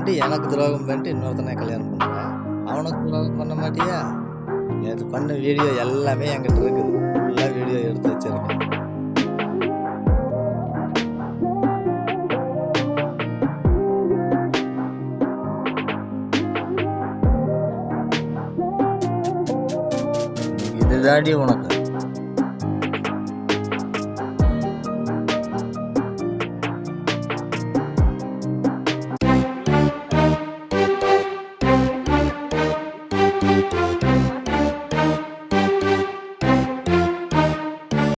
பண்ணிட்டு எனக்கு துரோகம் பண்ணிட்டு இன்னொருத்தனை கல்யாணம் பண்ணுறேன். அவனுக்கு துரோகம் பண்ண மாட்டியா? நேற்று பண்ண வீடியோ எல்லாமே என்கிட்ட இருக்குது. ஃபுல்லாக வீடியோ எடுத்து வச்சிருக்கேன். இதுதாடி உனக்கு